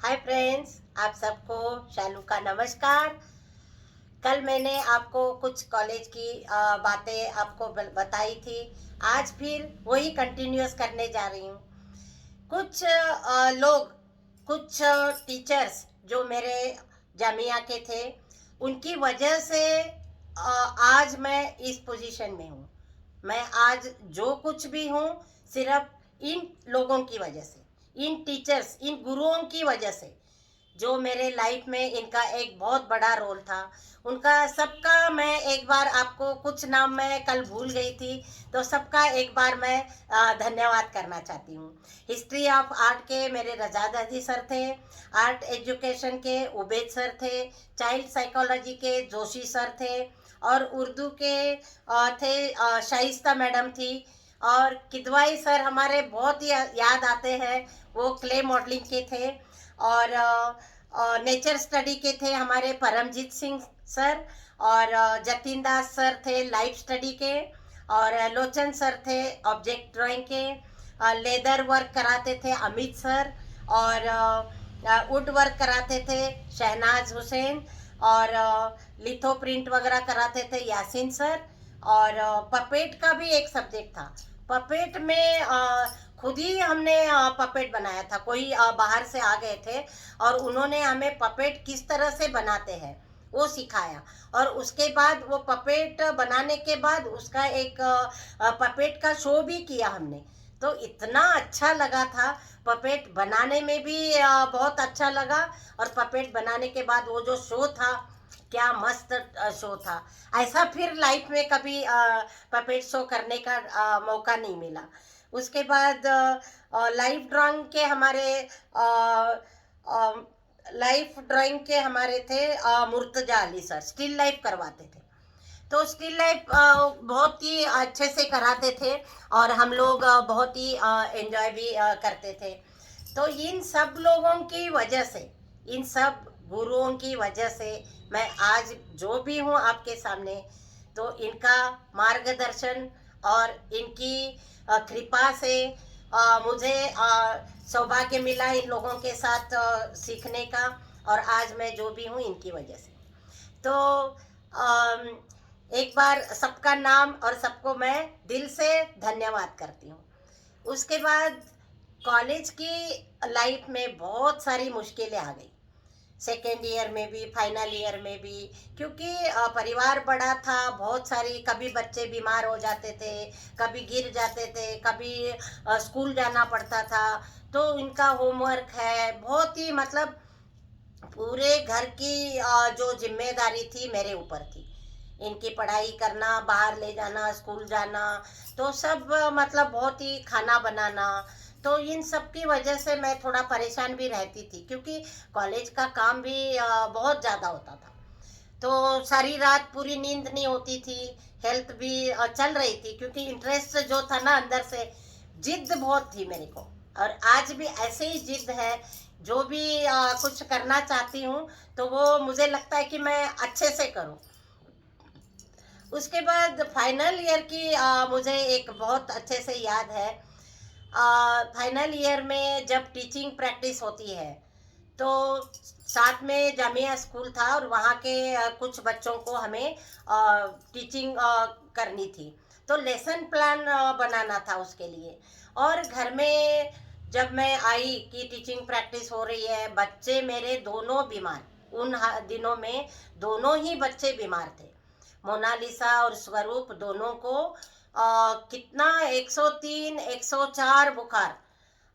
Hi friends, आप सबको शालू का नमस्कार। कल मैंने आपको कुछ कॉलेज की बातें आपको बताई थी। आज फिर वही कंटिन्यूअस करने जा रही हूँ। कुछ लोग, कुछ टीचर्स जो मेरे जामिया के थे, उनकी वजह से आज मैं इस पोजीशन में हूँ। मैं आज जो कुछ भी हूँ, सिर्फ इन लोगों की वजह से, इन टीचर्स, इन गुरुओं की वजह से, जो मेरे लाइफ में इनका एक बहुत बड़ा रोल था। उनका सबका मैं एक बार आपको कुछ नाम मैं कल भूल गई थी, तो सबका एक बार मैं धन्यवाद करना चाहती हूँ। हिस्ट्री ऑफ आर्ट के मेरे रजा दादी सर थे, आर्ट एजुकेशन के उबैद सर थे, चाइल्ड साइकोलॉजी के जोशी सर थे, और उर्दू के थे शाइस्ता मैडम थी, और किदवाई सर हमारे बहुत ही याद आते हैं। वो क्ले मॉडलिंग के थे। और नेचर स्टडी के थे हमारे परमजीत सिंह सर, और जतिन दास सर थे लाइफ स्टडी के, और लोचन सर थे ऑब्जेक्ट ड्राइंग के। लेदर वर्क कराते थे अमित सर, और वुड वर्क कराते थे शहनाज हुसैन, और लिथो प्रिंट वगैरह कराते थे यासिन सर। और पपेट का भी एक सब्जेक्ट था। पपेट में खुद ही हमने पपेट बनाया था। कोई बाहर से आ गए थे और उन्होंने हमें पपेट किस तरह से बनाते हैं वो सिखाया। और उसके बाद वो पपेट बनाने के बाद उसका एक पपेट का शो भी किया हमने। तो इतना अच्छा लगा था। पपेट बनाने में भी बहुत अच्छा लगा, और पपेट बनाने के बाद वो जो शो था, क्या मस्त शो था। ऐसा फिर लाइफ में कभी पपेट शो करने का मौका नहीं मिला। उसके बाद लाइफ ड्राइंग के हमारे थे Murtaza Ali sir, still life करवाते थे। तो स्टिल लाइफ बहुत ही अच्छे से कराते थे, और हम लोग बहुत ही एंजॉय भी करते थे। तो इन सब लोगों की वजह से, इन सब गुरुओं की वजह से मैं आज जो भी हूँ आपके सामने। तो इनका मार्गदर्शन और इनकी कृपा से मुझे सौभाग्य मिला इन लोगों के साथ सीखने का, और आज मैं जो भी हूँ इनकी वजह से। तो अम, एक बार सबका नाम और सबको मैं दिल से धन्यवाद करती हूँ। उसके बाद कॉलेज की लाइफ में बहुत सारी मुश्किलें आ गई। सेकेंड ईयर में भी, फाइनल ईयर में भी, क्योंकि परिवार बड़ा था। बहुत सारी, कभी बच्चे बीमार हो जाते थे, कभी गिर जाते थे, कभी स्कूल जाना पड़ता था। तो इनका होमवर्क है बहुत ही, मतलब पूरे घर की जो जिम्मेदारी थी मेरे ऊपर थी। इनकी पढ़ाई करना, बाहर ले जाना, स्कूल जाना, तो सब मतलब बहुत ही, खाना बनाना। तो इन सब की वजह से मैं थोड़ा परेशान भी रहती थी, क्योंकि कॉलेज का काम भी बहुत ज़्यादा होता था। तो सारी रात पूरी नींद नहीं होती थी। हेल्थ भी चल रही थी, क्योंकि इंटरेस्ट जो था ना अंदर से, जिद बहुत थी मेरे को। और आज भी ऐसे ही जिद है। जो भी कुछ करना चाहती हूँ तो वो मुझे लगता है कि मैं अच्छे से करूँ। उसके बाद फाइनल ईयर की मुझे एक बहुत अच्छे से याद है। फाइनल ईयर में जब टीचिंग प्रैक्टिस होती है, तो साथ में जामिया स्कूल था, और वहाँ के कुछ बच्चों को हमें टीचिंग करनी थी। तो लेसन प्लान बनाना था उसके लिए। और घर में जब मैं आई कि टीचिंग प्रैक्टिस हो रही है, बच्चे मेरे दोनों बीमार। उन दिनों में दोनों ही बच्चे बीमार थे। मोनालिसा और स्वरूप दोनों को कितना 103 104 बुखार।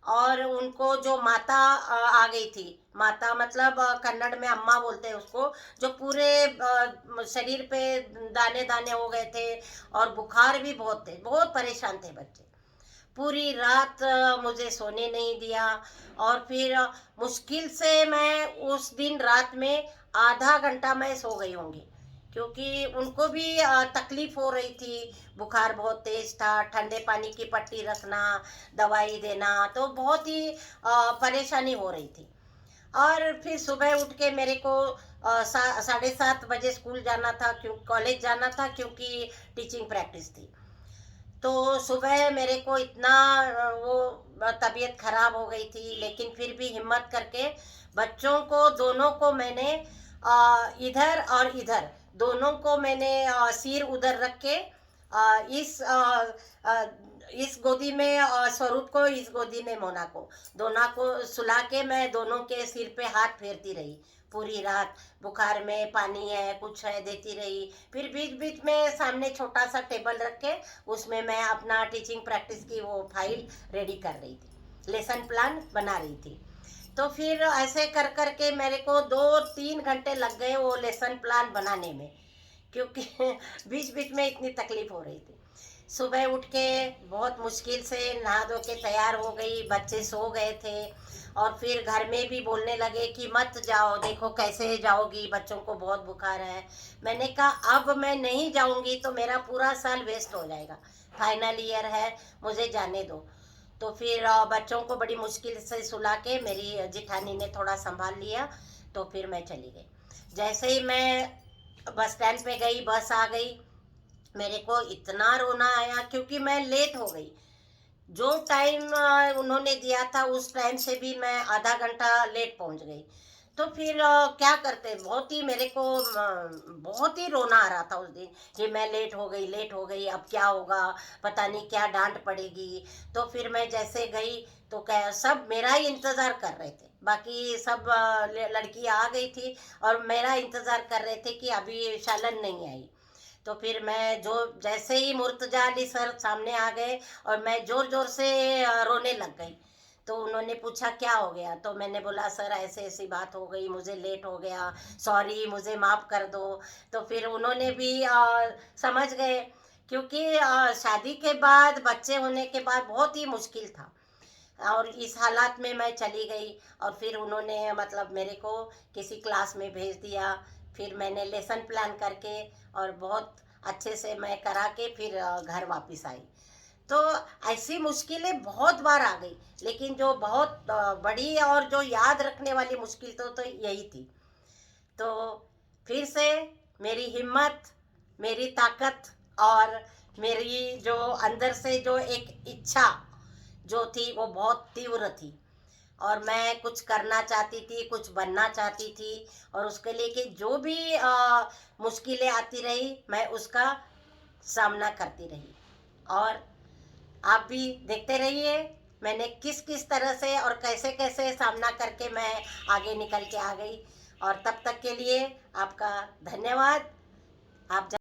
और उनको जो माता आ गई थी, माता मतलब कन्नड़ में अम्मा बोलते हैं उसको, जो पूरे शरीर पे दाने दाने हो गए थे, और बुखार भी बहुत थे, बहुत परेशान थे बच्चे। पूरी रात मुझे सोने नहीं दिया। और फिर मुश्किल से मैं उस दिन रात में आधा घंटा मैं सो गई होंगी, क्योंकि उनको भी तकलीफ हो रही थी। बुखार बहुत तेज था, ठंडे पानी की पट्टी रखना, दवाई देना, तो बहुत ही परेशानी हो रही थी। और फिर सुबह उठ के मेरे को 7:30 बजे स्कूल जाना था, क्यों कॉलेज जाना था, क्योंकि टीचिंग प्रैक्टिस थी। तो सुबह मेरे को इतना वो तबीयत खराब हो गई थी, लेकिन फिर भी हिम्मत करके बच्चों को दोनों को मैंने इधर और इधर दोनों को मैंने सिर उधर रख के इस गोदी में स्वरूप को, इस गोदी में मोना को, दोनों को सुला के मैं दोनों के सिर पे हाथ फेरती रही पूरी रात। बुखार में पानी है कुछ है देती रही। फिर बीच बीच में सामने छोटा सा टेबल रख के उसमें मैं अपना टीचिंग प्रैक्टिस की वो फाइल रेडी कर रही थी, लेसन प्लान बना रही थी। तो फिर ऐसे कर कर के मेरे को 2-3 घंटे लग गए वो लेसन प्लान बनाने में, क्योंकि बीच बीच में इतनी तकलीफ हो रही थी। सुबह उठ के बहुत मुश्किल से नहा धो के तैयार हो गई, बच्चे सो गए थे और फिर घर में भी बोलने लगे कि मत जाओ, देखो कैसे जाओगी, बच्चों को बहुत बुखार है। मैंने कहा अब मैं नहीं जाऊंगी तो मेरा पूरा साल वेस्ट हो जाएगा, फाइनल ईयर है, मुझे जाने दो। तो फिर बच्चों को बड़ी मुश्किल से सुला के मेरी जिठानी ने थोड़ा संभाल लिया। तो फिर मैं चली गई। जैसे ही मैं बस स्टैंड पे गई, बस आ गई, मेरे को इतना रोना आया क्योंकि मैं लेट हो गई। जो टाइम उन्होंने दिया था उस टाइम से भी मैं आधा घंटा लेट पहुंच गई। तो फिर क्या करते, बहुत ही मेरे को बहुत ही रोना आ रहा था उस दिन कि मैं लेट हो गई, अब क्या होगा, पता नहीं क्या डांट पड़ेगी। तो फिर मैं जैसे गई तो क्या सब मेरा ही इंतज़ार कर रहे थे, बाकी सब लड़की आ गई थी और मेरा इंतज़ार कर रहे थे कि अभी शालन नहीं आई। तो फिर मैं जो जैसे ही मुर्तजा अली सर सामने आ गए और मैं ज़ोर ज़ोर से रोने लग गई। तो उन्होंने पूछा क्या हो गया, तो मैंने बोला सर ऐसे ऐसी बात हो गई, मुझे लेट हो गया, सॉरी, मुझे माफ़ कर दो। तो फिर उन्होंने भी समझ गए, क्योंकि शादी के बाद, बच्चे होने के बाद बहुत ही मुश्किल था और इस हालात में मैं चली गई। और फिर उन्होंने मतलब मेरे को किसी क्लास में भेज दिया। फिर मैंने लेसन प्लान करके और बहुत अच्छे से मैं करा के फिर घर वापस आई। तो ऐसी मुश्किलें बहुत बार आ गई, लेकिन जो बहुत बड़ी और जो याद रखने वाली मुश्किल तो यही थी। तो फिर से मेरी हिम्मत, मेरी ताकत और मेरी जो अंदर से जो एक इच्छा जो थी वो बहुत तीव्र थी और मैं कुछ करना चाहती थी, कुछ बनना चाहती थी। और उसके लिए कि जो भी मुश्किलें आती रही मैं उसका सामना करती रही। और आप भी देखते रहिए मैंने किस किस तरह से और कैसे कैसे सामना करके मैं आगे निकल के आ गई। और तब तक के लिए आपका धन्यवाद। आप